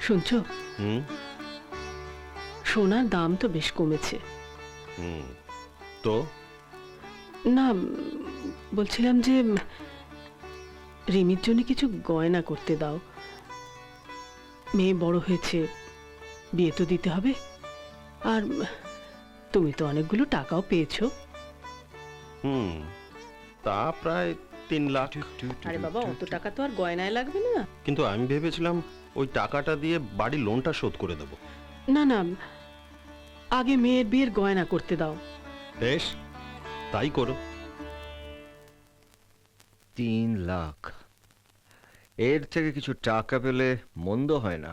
শুনছো, হুম সোনার দাম তো বেশ কমেছে। হুম তো না, বলছিলাম যে রিমির জন্য কিছু গয়না করতে দাও। মেয়ে বড় হয়েছে, বিয়ে তো দিতে হবে। আর তুমি তো অনেকগুলো টাকাও পেয়েছো। হুম তা প্রায় 3 লাখ। আরে বাবা, অত টাকা তো আর গয়নায় লাগবে না। কিন্তু আমি ভেবেছিলাম ওই টাকাটা দিয়ে বাড়ির লোনটা শোধ করে দেব। না না, আগে মেয়ের বিয়ের গয়না করতে দাও। বেশ, তাই করো। 3 লাখ, এর থেকে কিছু টাকা পেলে মন্দ হয় না।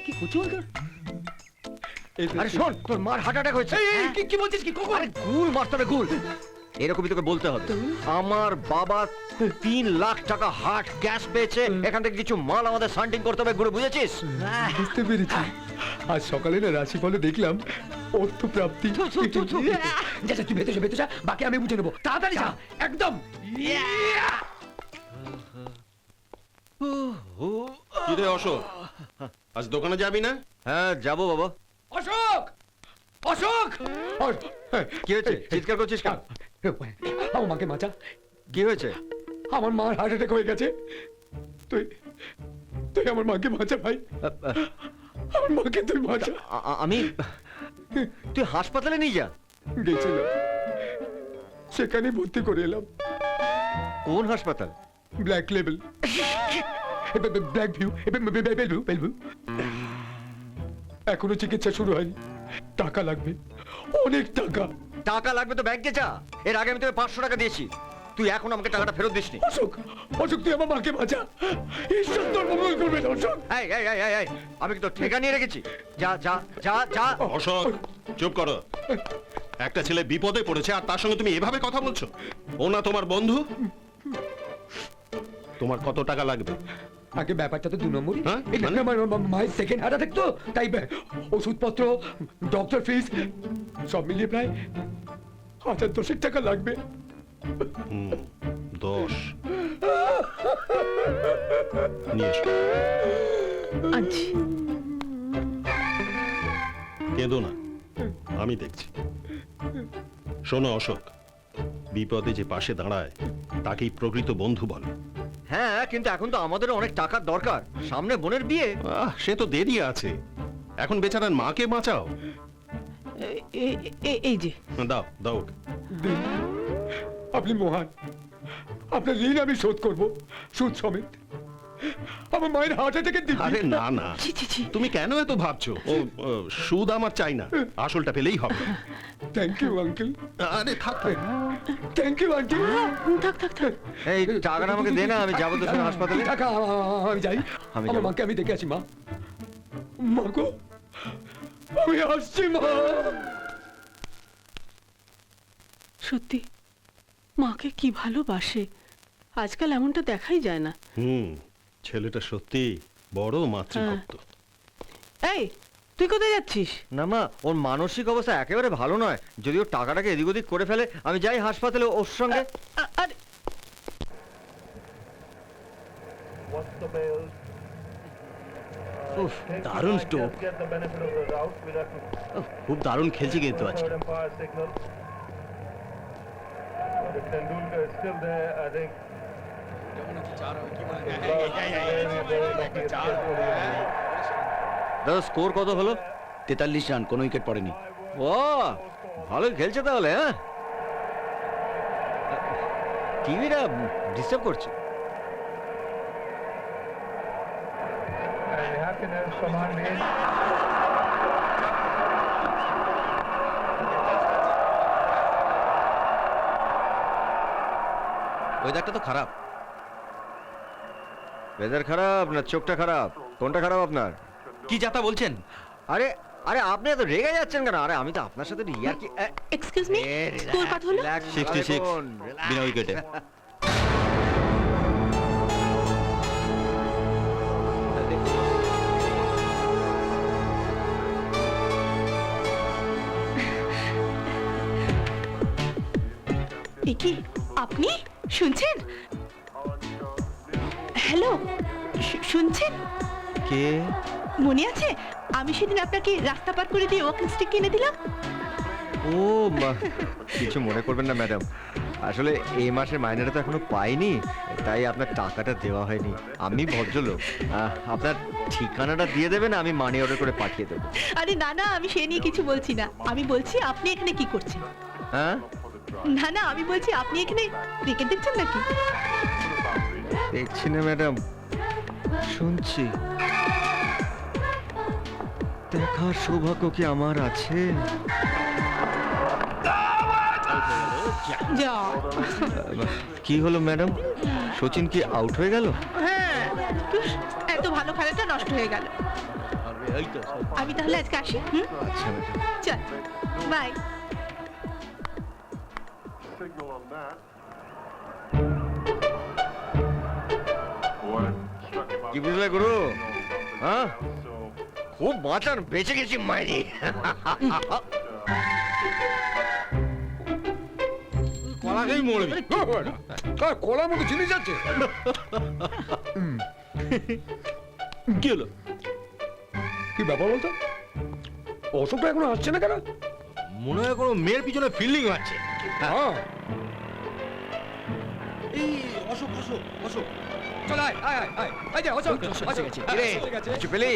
কি করছো তোর? আরে শোন, তোর মার হার্ট অ্যাটাক হয়েছে। কি বলছিস কি? কখন? আরে গুল মারতে হবে, গুল। এরকমই তোকে বলতে হবে। আমার বাবা 3 লাখ টাকা হার্ট ক্যাশ পেয়েছে, এখান থেকে কিছু মাল আমাদের সান্ডিং করতে হবে, গুরু, বুঝেছিস? বুঝতে পেরেছি। আজ সকালে না রাশিফলে দেখলাম অর্থপ্রাপ্তি। যা যা, তুই ভেতরে যা, বাকি আমি বুঝে নেবো। তাড়াতাড়ি যা, একদম। কি রে অশোক, আজ দোকানে যাবি না? হ্যাঁ যাবো বাবা। অশোক, অশোক, কি হয়েছে? চিৎকার করছিস কেন? আমার মাকে বাঁচা। কি হয়েছে? আমার মার হার্ট অ্যাটাক হয়ে গেছে। তুই তুই আমার মাকে বাঁচা ভাই, আমার মাকে তুই বাঁচা। আমি, তুই হাসপাতালে নিয়ে যা। গেছিলাম, সেখানে ভর্তি করে এলাম। কোন হাসপাতাল? Black level, black view, Bellevue. এখনো চিকিৎসা শুরু হয়নি। টাকা লাগবে, অনেক টাকা। টাকা লাগবে তো ব্যাংকে যা। এর আগে আমি তোকে 500 টাকা দিয়েছি, তুই এখন আমাকে টাকাটা ফেরত দিসনি। অশোক, অশোক, তুই আমার মাকে বাঁচা। ঈশ্বর তোর মঙ্গল করবে না, অশোক। এই এই এই এই, এই, আমি কি তোর ঠেকা নিয়ে রেখেছি? যা যা যা যা। অশোক, চুপ করো। একটা ছেলে বিপদে পড়েছে আর তার সঙ্গে তুমি এভাবে কথা বলছো? ও না তোমার বন্ধু? তোমার কত টাকা লাগবে? আগে ব্যাপারটা তো 2 নম্বরই। হ্যাঁ? এই মানে? আমার মায়ের সেকেন্ড হার্ট অ্যাটাক তো, তাই ওষুধপত্র, ডক্টর ফিস সব মিলিয়ে প্রায় 1000 টাকা লাগবে। 10 নিয়ে এসো। আচ্ছা, কেঁদো না, আমি দেখছি। শোনো অশোক, বিপদে যে পাশে দাঁড়ায় তাকেই প্রকৃত বন্ধু বলে। হ্যাঁ, কিন্তু এখন তো আমাদের অনেক টাকার দরকার, সামনে বোনের বিয়ে। সে তো দেরি আছে, এখন বেচারার মাকে বাঁচাও। এই যে দাও দাও ওকে। দিন, আপনি মহান, আপনার ঋণ আমি শোধ করব, সুদ সমেত। আমার মায়ের হার্ট অ্যাটাকের দিন। আরে না না, ছি ছি ছি। তুমি কেন এত ভাবছো? ও সুদ আমার চাই না, আসলটা পেলেই হবে। Thank you uncle. আরে থাক থাক। Thank you aunty. থাক থাক থাক। এই টাকাটা আমাকে দে না, আমি যাবো তোর সঙ্গে হাসপাতালে। টাকা আমি যাই, আমি আমার যাবো। মাকে আমি দেখে আসি। মা, মা গো, আমি আসছি মা। সত্যি মাকে কি ভালোবাসে, আজকাল এমনটা দেখাই যায় না। ছেলেটা সত্যি বড় মাতৃভক্ত। এই, তুই কোথায় যাচ্ছিস? না মা, ওর মানসিক অবস্থা একেবারে ভালো নয়। যদি ওর টাকাটাকে এদিক ওদিক করে ফেলে, আমি যাই হাসপাতালে ওর সঙ্গে। আরে উফ, দারুণ স্টোক। খুব দারুণ খেলছে কিন্তু আজকে। দাদা, স্কোর কত হলো? 43 রান, কোনো উইকেট পড়েনি। ও, ভালোই খেলছে তাহলে। হ্যাঁ, টিভিটা ডিস্টার্ব করছে। ওয়েদারটা তো খারাপ। ওয়েদার খারাপ না চোখটা খারাপ? কোনটা খারাপ আপনার? কি যাতা বলছেন? আরে আরে, আপনি এত রেগে যাচ্ছেন কেন? আরে আমি তো আপনার সাথে ইয়ার্কি। এক্সকিউজ মি, স্কোর কত হলো? 66, বিনা উইকেটে। এ কি আপনি শুনছেন? হ্যালো, শুনছেন? কে? মনে আছে আমি সেদিন আপনাকে রাস্তা পার করে দিয়ে ওয়াকিং স্টিক কিনে দিলাম? ও কিছু মনে করবেন না ম্যাডাম, আসলে এই মাসের মাইনেটা তো এখনো পাইনি, তাই আপনার টাকাটা দেওয়া হয়নি। আমি ভদ্রলোক, আপনার ঠিকানাটা দিয়ে দেবেন, আমি মানি অর্ডার করে পাঠিয়ে দেবো। আরে না না, আমি সে নিয়ে কিছু বলছি না। আমি বলছি আপনি এখানে কি করছেন? হ্যাঁ, না না, আমি বলছি আপনি এখানে ক্রিকেট দেখছেন নাকি? দেখছি না ম্যাডাম, শুনছি। দেখার সৌভাগ্য কি আমার আছে? যা, কি হলো ম্যাডাম, সচিন কি আউট হয়ে গেল? হ্যাঁ, ধুস, এত ভালো খেলাটা নষ্ট হয়ে গেল। আমি তাহলে আজকে আসি। আচ্ছা ম্যাডাম। চল, বাই। signal on that. কি বুঝলে গুরু? হ্যাঁ, So খুব বাঁচান, বেঁচে গেছি মাইরি। কলাকেই মরবি। কলার মতো জিনিস আছে। কি হলো? কি ব্যাপার বলতো? অশোকটা এখনো আসছে না কেন? মনে হয় কোনো মেয়ের পিছনে ফিল্ডিং আছে। হ্যাঁ, এই অশোক অশোক অশোক চল আয় আয় আয় আয়। এই যে অশোক, অশোক কিরে, কিছু পেলি?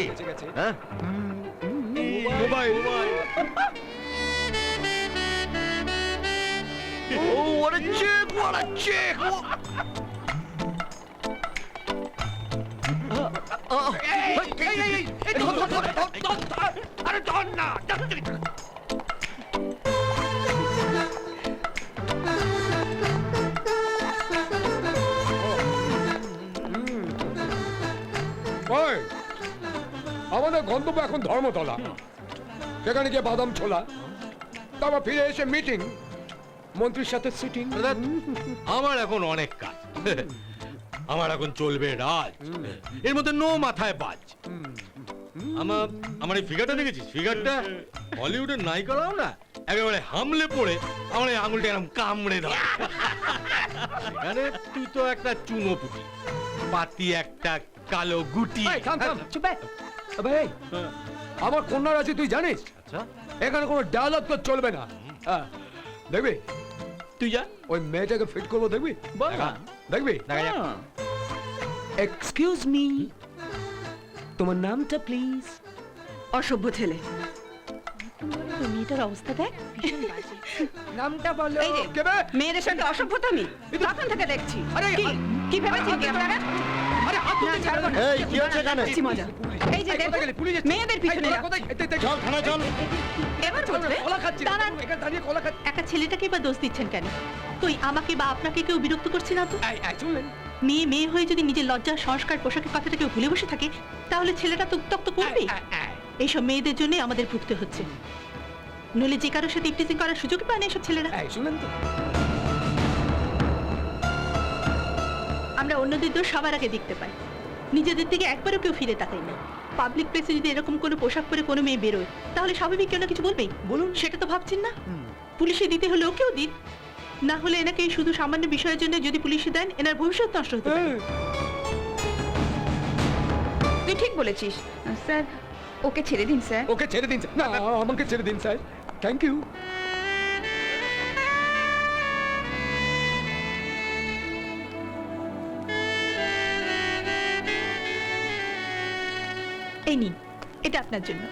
হ্যাঁ, মোবাইল ও what a chick, what a chick! ওই, আমাদের গন্তব্য এখন ধর্মতলা, সেখানে গিয়ে বাদাম ছোলা, তারপর ফিরে এসে মিটিং, মন্ত্রীর সাথে সিটিং। আমার এখন অনেক কাজ। আমার এখন চলবে রাজ, এর মধ্যে নো মাথায় বাজ। আমার এই ফিগারটা দেখেছিস? ফিগারটা হলিউডের নায়িকারাও না একেবারে হামলে পড়ে আমার এই আঙুলটা এরকম কামড়ে ধরে। এখানে তুই তো একটা চুনো পুটি, পাতি একটা কালো গুটি। এই, থাম, থাম, চুপ বে। আবে, এই, আমার কন্যার আছে তুই জানিস? আচ্ছা, এখানে কোনো ডায়ালগ তো চলবে না। হ্যাঁ, দেখবি তুই যা, ওই মেয়েটাকে ফিট করবো, দেখবি? বল না। দেখবি? দেখা যাক। এক্সকিউজ মি, তোমার নামটা প্লিজ? অসভ্য ছেলে। তো মেয়েটার অবস্থা দেখ, ভীষণ বাজে। নামটা বলো। এই যে, কে বে? মেয়েদের সঙ্গে অসভ্যতামি তখন থেকে দেখছি। আরে, কি ভেবেছেন কি আপনারা? আরে, হাত না, তুলতে ছাড়বো না। এই, কি হচ্ছে এখানে? দেখছি মজা। এই যে এই, কোথায় গেলি? পুলিশ দেখুন, এসেছে। মেয়েদের এই, পিছনে তোরা রাখ। কোথায়? এই, চল থানায় চল। এবার বলবে কলা খাচ্ছি, দাঁড়ান। এখানে দাঁড়িয়ে কলা খাচ্ছি। একটা ছেলেটাকে বা দোষ দিচ্ছেন কেন? কই আমাকে বা আপনাকে কেউ বিরক্ত করছে না তো? এই, এই, শুনলেন? মেয়ে মেয়ে হয়ে যদি নিজের লজ্জা, সংস্কার, পোশাকের কথাটা কেউ ভুলে বসে থাকে, তাহলে ছেলেটা তো উত্তক্ত করবেই। এইসব মেয়েদের জন্য আমাদের ভুগতে হচ্ছে। নইলে যে কারোর সাথে ইফটিজিং করার সুযোগই পায় না এসব ছেলেরা। এই, শুনলেন তো? আমরা অন্যদের দোষ সবার আগে দেখতে পাই, নিজেদের দিকে একবারও কেউ ফিরে তাকাই না। পাবলিক প্লেসে যদি এরকম কোনো পোশাক পরে কোনো মেয়ে বেরোয়, তাহলে স্বাভাবিক কেউ না কিছু বলবেই। বলুন, সেটা তো ভাবছেন না? পুলিশে দিতে হলে ওকেও দিন, না হলে এনাকে এই শুধু সামান্য বিষয়ের জন্য যদি পুলিশে দেন, এনার ভবিষ্যৎ নষ্ট হতে পারে। তুই ঠিক বলেছিস স্যার, ওকে ছেড়ে দিন স্যার। ওকে ছেড়ে দিন স্যার। না, আমাকে ছেড়ে দিন স্যার, থ্যাংক ইউ। এই নিন, এটা আপনার জন্য।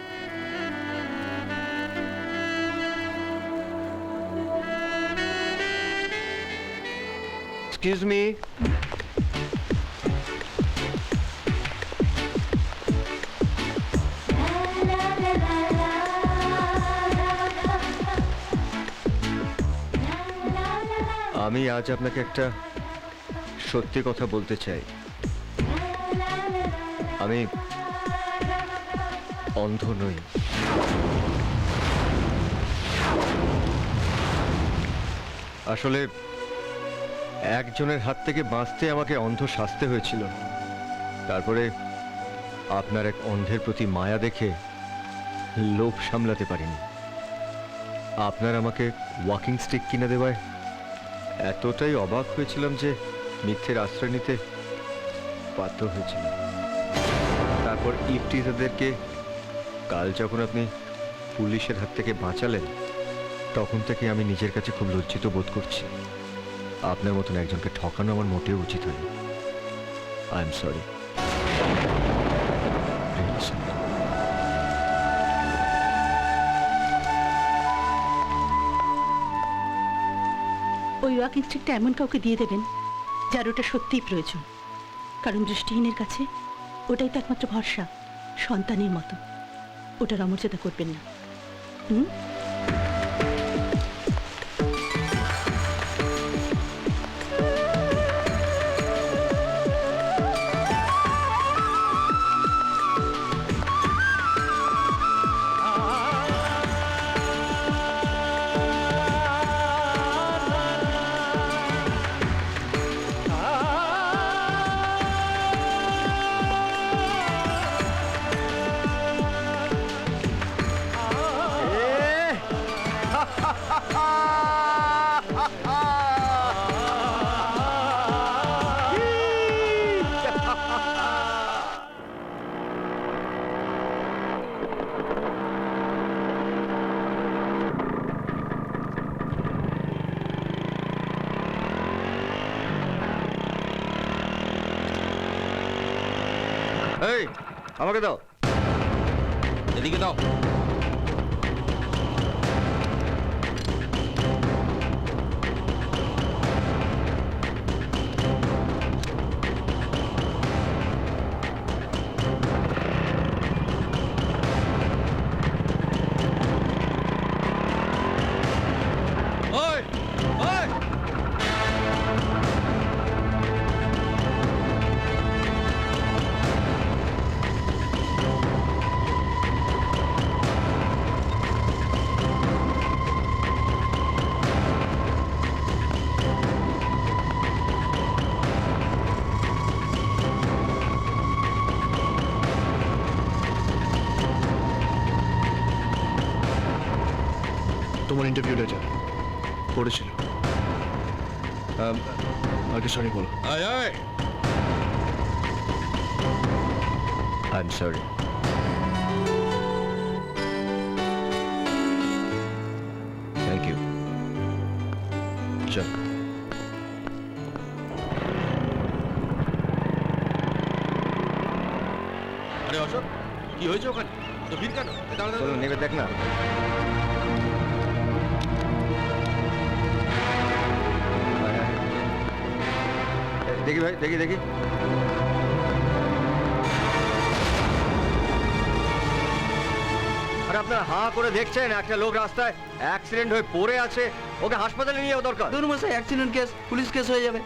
এক্সকিউজ মি, আমি আজ আপনাকে একটা সত্যি কথা বলতে চাই। আমি অন্ধ নই। আসলে একজনের হাত থেকে বাঁচতে আমাকে অন্ধ সাজতে হয়েছিল। তারপরে আপনার এক অন্ধের প্রতি মায়া দেখে লোভ সামলাতে পারিনি। আপনার আমাকে ওয়াকিং স্টিক কিনে দেওয়ায় এতটাই অবাক হয়েছিলাম যে মিথ্যের আশ্রয় নিতে বাধ্য হয়েছিলাম। তারপর ইফতিজারদেরকে কাল যখন আপনি পুলিশের হাত থেকে বাঁচালেন, তখন থেকে আমি নিজের কাছে খুব লজ্জিত বোধ করছি। আপনার মতন একজনকে ঠকানো আমার মোটেও উচিত হয়নি। I am sorry. ওই ওয়াকিং স্টিকটা এমন কাউকে দিয়ে দেবেন যার ওটা সত্যিই প্রয়োজন, কারণ দৃষ্টিহীনের কাছে ওটাই তো একমাত্র ভরসা, সন্তানের মতো। ওটার অমর্যাদা করবেন না। হুম? এই, আমাকে দাও। এদিকে দাও। ওই, ওই! তোমার ইন্টারভিউ লেটার পড়েছিল। আগে সরি বলো। আয় আয়! I am sorry. Thank you. চল। আরে অশোক, কি হয়েছে ওখানে? তো ভিড় কেন? দাঁড়া চলো নেবে দেখ না। দেখি ভাই, দেখি দেখি। আরে আপনারা হাঁ করে দেখছেন, একটা লোক রাস্তায় অ্যাক্সিডেন্ট হয়ে পড়ে আছে, ওকে হাসপাতালে নিয়ে যাওয়া দরকার। ধরুন মশাই, অ্যাক্সিডেন্ট কেস, পুলিশ কেস হয়ে যাবে।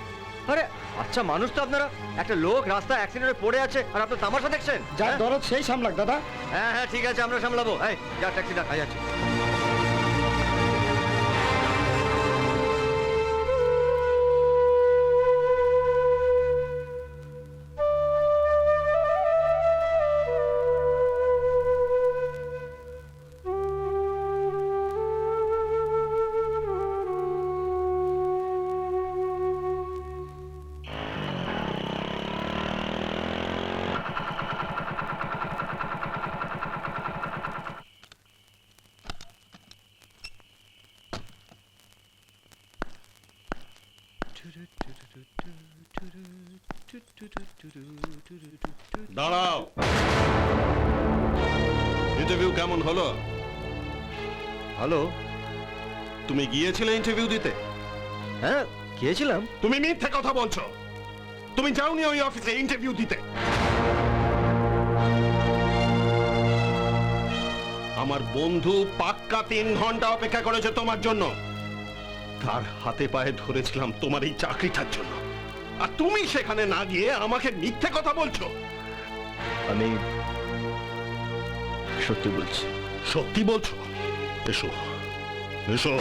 আরে আচ্ছা মানুষ তো আপনারা, একটা লোক রাস্তায় অ্যাক্সিডেন্ট হয়ে পড়ে আছে আর আপনার তামাশা দেখছেন? যার দরদ সেই সামলাক দাদা। হ্যাঁ হ্যাঁ ঠিক আছে, আমরা সামলাবো। এই যা, ট্যাক্সি ডাক। যাচ্ছি। দাঁড়াও। ইন্টারভিউ কেমন হলো? হ্যালো। তুমি গিয়েছিলে ইন্টারভিউ দিতে? হ্যাঁ গিয়েছিলাম। তুমি মিথ্যে কথা বলছো। তুমি যাওনি ওই অফিসে ইন্টারভিউ দিতে। আমার বন্ধু পাক্কা 3 ঘন্টা অপেক্ষা করেছে তোমার জন্য। তার হাতে পায়ে ধরেছিলাম তোমার এই চাকরিটার জন্য, আর তুমি সেখানে না গিয়ে আমাকে মিথ্যে কথা বলছো। আমি সত্যি বলছি। সত্যি বলছো? এসো এসো।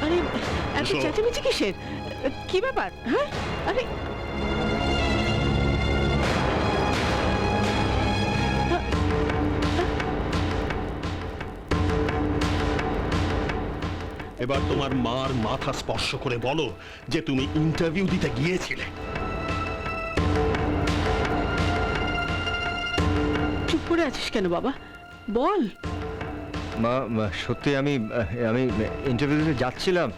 আরে এত এসো। চেঁচামেচি কিসের? কি ব্যাপার? হ্যাঁ, আরে এবার তোমার মার মাথা স্পর্শ করে বলো যে তুমি ইন্টারভিউ দিতে গিয়েছিলে। চুপ করে আছিস কেন বাবা, বল। মা সত্যি আমি ইন্টারভিউ দিতে যাচ্ছিলাম,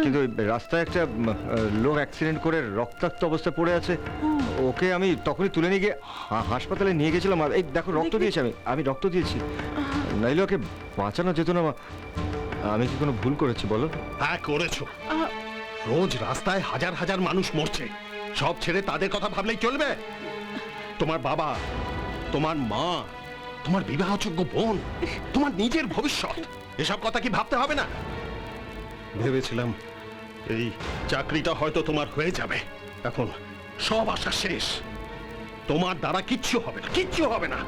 কিন্তু ওই রাস্তায় একটা লোক অ্যাক্সিডেন্ট করে রক্তাক্ত অবস্থায় পড়ে আছে। ওকে আমি তখনই তুলে নিয়ে গিয়ে হাসপাতালে নিয়ে গেছিলাম। আর এই দেখো রক্ত দিয়েছি, আমি রক্ত দিয়েছি, নাইলে ওকে বাঁচানো যেত না। মা, আমি কি কোনো ভুল করেছি বলো? হ্যাঁ করেছো। রোজ রাস্তায় হাজার হাজার মানুষ মরছে, সব ছেড়ে তাদের কথা ভাবলেই চলবে? তোমার বাবা, তোমার মা, তোমার বিবাহযোগ্য বোন, তোমার নিজের ভবিষ্যৎ, এসব কথা কি ভাবতে হবে না? ভেবেছিলাম এই চাকরিটা হয়তো তোমার হয়ে যাবে, এখন সব আশা শেষ। তোমার দ্বারা কিচ্ছু হবে না, কিচ্ছু হবে না।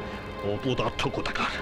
অপদার্থ কোথাকার।